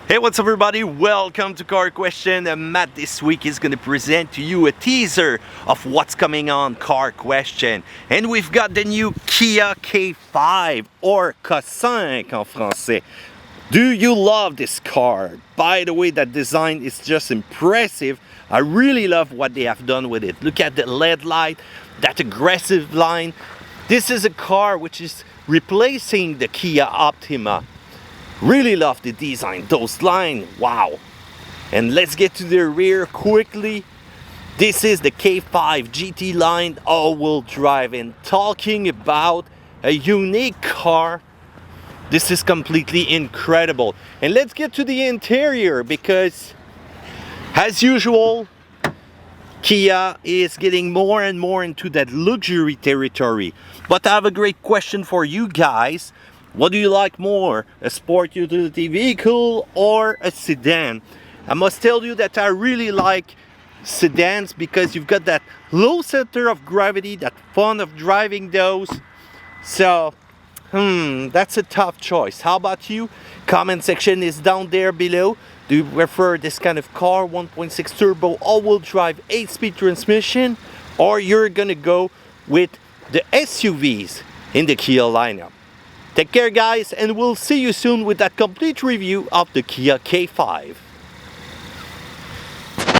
Hey, what's up everybody? Welcome to Car Question. Matt this week is going to present to you a teaser of what's coming on Car Question. And we've got the new Kia K5 or K5 en français. Do you love this car? By the way, that design is just impressive. I really love what they have done with it. Look at the LED light, that aggressive line. This is a car which is replacing the Kia Altima. Really love the design, those lines, wow. And let's get to the rear quickly. This is the K5 GT-Line all-wheel drive, and talking about a unique car, this is completely incredible. And let's get to the interior, because as usual, Kia is getting more and more into that luxury territory. But I have a great question for you guys. What do you like more, a sport utility vehicle or a sedan? I must tell you that I really like sedans because you've got that low center of gravity, that fun of driving those. So, that's a tough choice. How about you? Comment section is down there below. Do you prefer this kind of car, 1.6 turbo all-wheel drive 8-speed transmission, or you're gonna go with the SUVs in the Kia lineup? Take care guys, and we'll see you soon with that complete review of the Kia K5.